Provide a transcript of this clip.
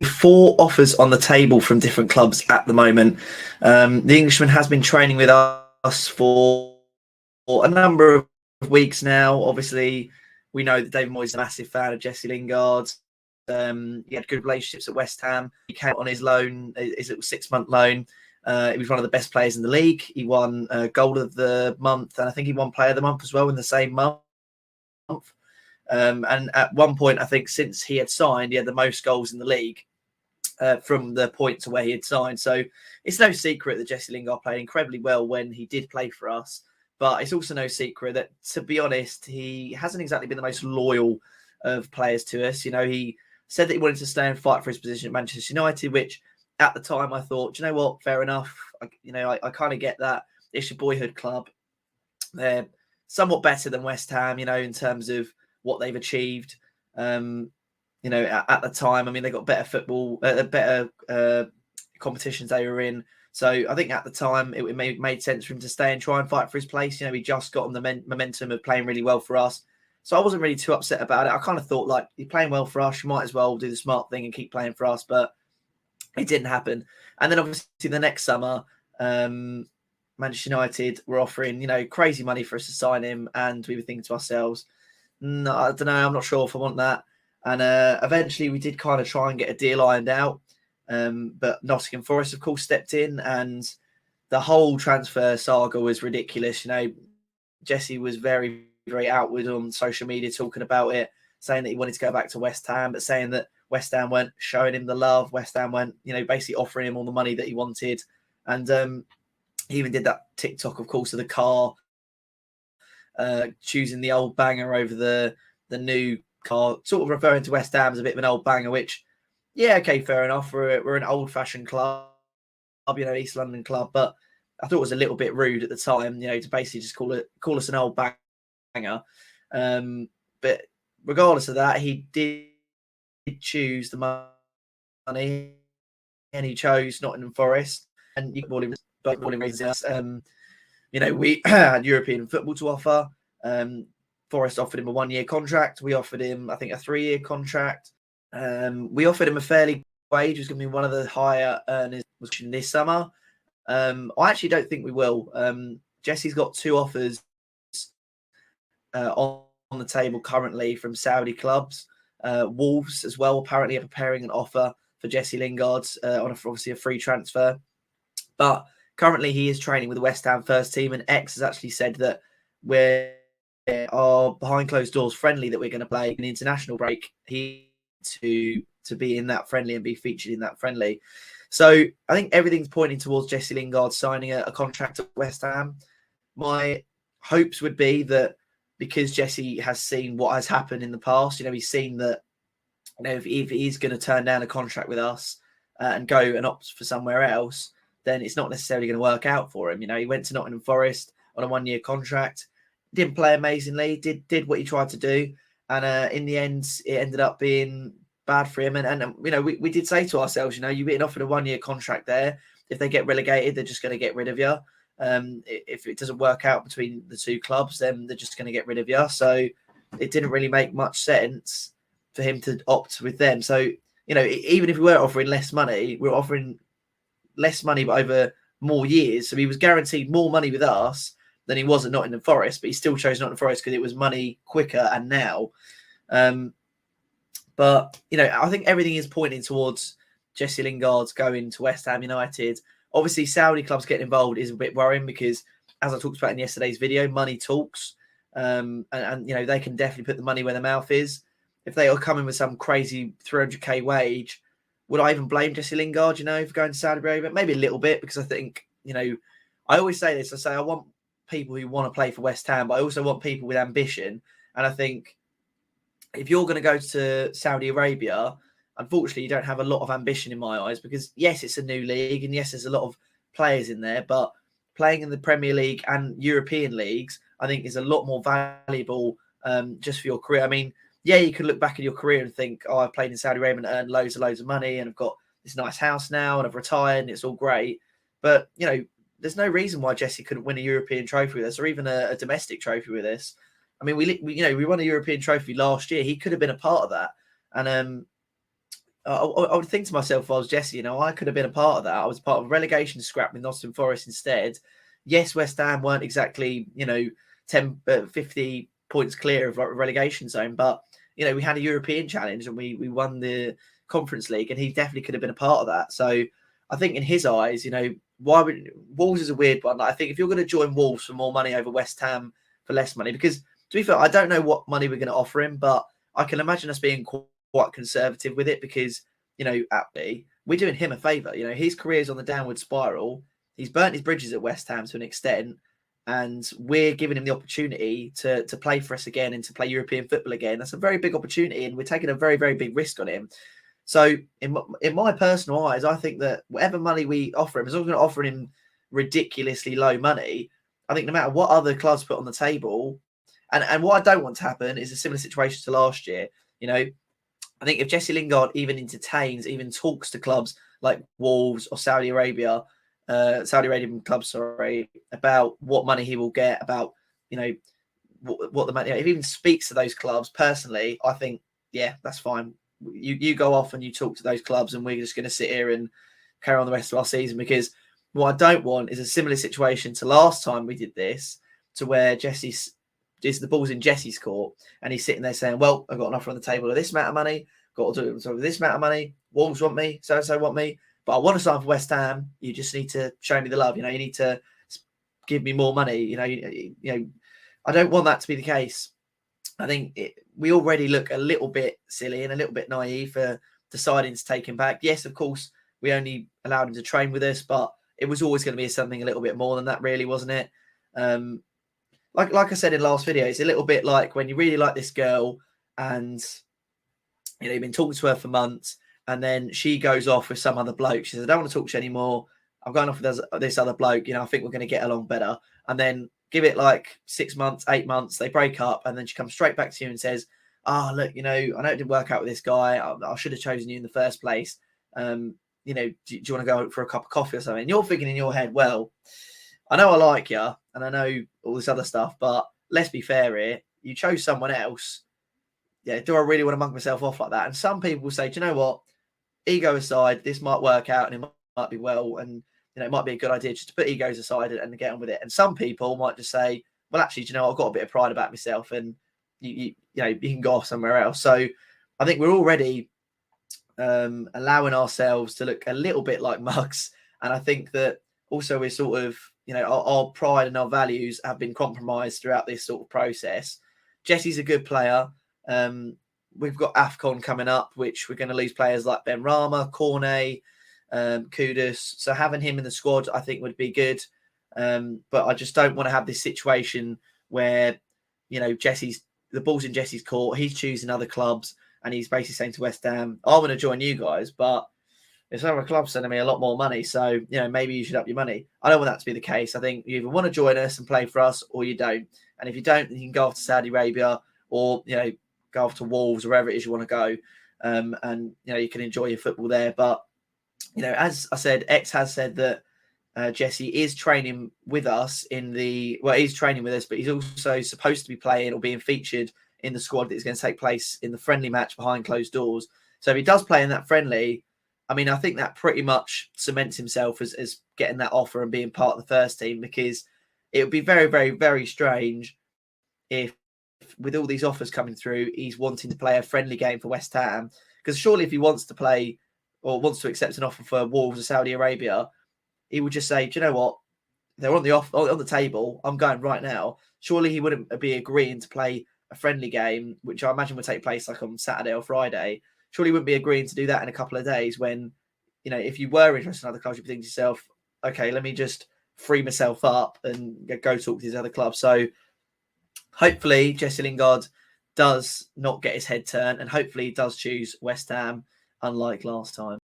4 offers on the table from different clubs at the moment. The Englishman has been training with us for a number of weeks now. Obviously, we know that David Moyes is a massive fan of Jesse Lingard. He had good relationships at West Ham. He came on his loan, his little 6-month loan. He was one of the best players in the league. He won Goal of the Month, and I think he won Player of the Month as well in the same month. And at one point, I think since he had signed, he had the most goals in the league from the point to where he had signed. So it's no secret that Jesse Lingard played incredibly well when he did play for us. But it's also no secret that, to be honest, he hasn't exactly been the most loyal of players to us. You know, he said that he wanted to stay and fight for his position at Manchester United, which at the time I thought, do you know what, fair enough. I kind of get that. It's your boyhood club. They're somewhat better than West Ham, in terms of what they've achieved. At the time, I mean, they got better football, better competitions they were in. So I think at the time it made sense for him to stay and try and fight for his place. He just got on the momentum of playing really well for us. So I wasn't really too upset about it. I kind of thought, like, you're playing well for us, you might as well do the smart thing and keep playing for us. But it didn't happen. And then obviously the next summer, Manchester United were offering, crazy money for us to sign him. And we were thinking to ourselves, no, I don't know, I'm not sure if I want that. And eventually we did kind of try and get a deal ironed out. But Nottingham Forest, of course, stepped in, and the whole transfer saga was ridiculous. Jesse was very, very outward on social media talking about it, saying that he wanted to go back to West Ham, but saying that West Ham weren't showing him the love. West Ham weren't, basically offering him all the money that he wanted. And he even did that TikTok, of course, of the car, choosing the old banger over the new car, sort of referring to West Ham as a bit of an old banger, which, yeah, okay, fair enough. We're an old-fashioned club, East London club, but I thought it was a little bit rude at the time, to basically just call us an old banger. But regardless of that, he did choose the money, and he chose Nottingham Forest. And you can call him reasons. We had European football to offer. Forest offered him a 1-year contract. We offered him, I think, a 3-year contract. We offered him a fairly wage. It was going to be one of the higher earners this summer. I actually don't think we will. Jesse's got 2 offers on the table currently from Saudi clubs. Wolves as well apparently are preparing an offer for Jesse Lingard on obviously a free transfer. But currently he is training with the West Ham first team, and X has actually said that we're our behind closed doors friendly that we're going to play an international break. To be in that friendly and be featured in that friendly. So I think everything's pointing towards Jesse Lingard signing a contract at West Ham. My hopes would be that because Jesse has seen what has happened in the past, he's seen that if he's going to turn down a contract with us and go and opt for somewhere else, then it's not necessarily going to work out for him. He went to Nottingham Forest on a 1-year contract, didn't play amazingly, did what he tried to do. And in the end, it ended up being bad for him. And we did say to ourselves, you've been offered a 1-year contract there. If they get relegated, they're just going to get rid of you. If it doesn't work out between the 2 clubs, then they're just going to get rid of you. So it didn't really make much sense for him to opt with them. So, even if we were offering less money, we're offering less money but over more years. So he was guaranteed more money with us than he was at Nottingham Forest, but he still chose Nottingham Forest because it was money quicker and now. But, I think everything is pointing towards Jesse Lingard going to West Ham United. Obviously, Saudi clubs getting involved is a bit worrying because, as I talked about in yesterday's video, money talks. And they can definitely put the money where their mouth is. If they are coming with some crazy 300k wage, would I even blame Jesse Lingard, for going to Saudi Arabia? Maybe a little bit, because I think, I always say this. I say I want people who want to play for West Ham, but I also want people with ambition. And I think if you're going to go to Saudi Arabia, unfortunately, you don't have a lot of ambition in my eyes, because yes, it's a new league, and yes, there's a lot of players in there, but playing in the Premier League and European leagues, I think, is a lot more valuable just for your career. I mean, yeah, you could look back at your career and think, oh, I've played in Saudi Arabia and earned loads of money, and I've got this nice house now, and I've retired, and it's all great. But, there's no reason why Jesse couldn't win a European trophy with us, or even a domestic trophy with us. I mean, we won a European trophy last year. He could have been a part of that. And I would think to myself, if I was Jesse, I could have been a part of that. I was part of a relegation scrap with Nottingham Forest instead. Yes, West Ham weren't exactly, 10, 50 points clear of relegation zone, but, we had a European challenge and we won the Conference League, and he definitely could have been a part of that. So I think in his eyes, why would Wolves is a weird one. Like, I think if you're going to join Wolves for more money over West Ham for less money, because to be fair, I don't know what money we're going to offer him, but I can imagine us being quite conservative with it because, aptly, we're doing him a favour. His career's on the downward spiral. He's burnt his bridges at West Ham to an extent, and we're giving him the opportunity to play for us again and to play European football again. That's a very big opportunity, and we're taking a very, very big risk on him. So in my personal eyes, I think that whatever money we offer him, as long as we're not offering him ridiculously low money, I think no matter what other clubs put on the table, and what I don't want to happen is a similar situation to last year. I think if Jesse Lingard even talks to clubs like Wolves or Saudi Arabian clubs, about what money he will get, about, what the money, if he even speaks to those clubs personally, I think, yeah, that's fine. You go off and you talk to those clubs, and we're just going to sit here and carry on the rest of our season, because what I don't want is a similar situation to last time we did this, to where the ball's in Jesse's court and he's sitting there saying, well, I've got an offer on the table of this amount of money, got to do it with this amount of money, Wolves want me, so-and-so want me, but I want to sign for West Ham. You just need to show me the love. You need to give me more money. I don't want that to be the case. I think we already look a little bit silly and a little bit naive for deciding to take him back. Yes, of course, we only allowed him to train with us, but it was always going to be something a little bit more than that, really, wasn't it? Like I said in last video, it's a little bit like when you really like this girl and, you've been talking to her for months, and then she goes off with some other bloke. She says, I don't want to talk to you anymore. I'm going off with this other bloke. I think we're going to get along better. And then give it like 6 months, 8 months, they break up, and then she comes straight back to you and says, look, I know it didn't work out with this guy. I should have chosen you in the first place. Do you want to go for a cup of coffee or something? And you're thinking in your head, well, I know I like you and I know all this other stuff, but let's be fair here. You chose someone else. Yeah, do I really want to mug myself off like that? And some people will say, do you know what? Ego aside, this might work out and it might be well, and it might be a good idea just to put egos aside and get on with it. And some people might just say, well, actually, do you know, I've got a bit of pride about myself, and you can go off somewhere else. So I think we're already allowing ourselves to look a little bit like mugs. And I think that also we're sort of, our pride and our values have been compromised throughout this sort of process. Jesse's a good player. We've got AFCON coming up, which we're going to lose players like Ben Rama, Cornet, Kudus. So having him in the squad, I think, would be good. But I just don't want to have this situation where, the ball's in Jesse's court. He's choosing other clubs and he's basically saying to West Ham, I want to join you guys, but there's other clubs sending me a lot more money. So, maybe you should up your money. I don't want that to be the case. I think you either want to join us and play for us or you don't. And if you don't, then you can go off to Saudi Arabia or, go off to Wolves or wherever it is you want to go. And, you can enjoy your football there. But, as I said, X has said that Jesse is training with us he's training with us, but he's also supposed to be playing or being featured in the squad that is going to take place in the friendly match behind closed doors. So if he does play in that friendly, I mean, I think that pretty much cements himself as getting that offer and being part of the first team, because it would be very, very, very strange if with all these offers coming through, he's wanting to play a friendly game for West Ham. Because surely if he wants to play or wants to accept an offer for Wolves or Saudi Arabia, he would just say, do you know what? They're on the table. I'm going right now. Surely he wouldn't be agreeing to play a friendly game, which I imagine would take place like on Saturday or Friday. Surely he wouldn't be agreeing to do that in a couple of days when, if you were interested in other clubs, you'd be thinking to yourself, okay, let me just free myself up and go talk to these other clubs. So hopefully Jesse Lingard does not get his head turned, and hopefully he does choose West Ham, unlike last time.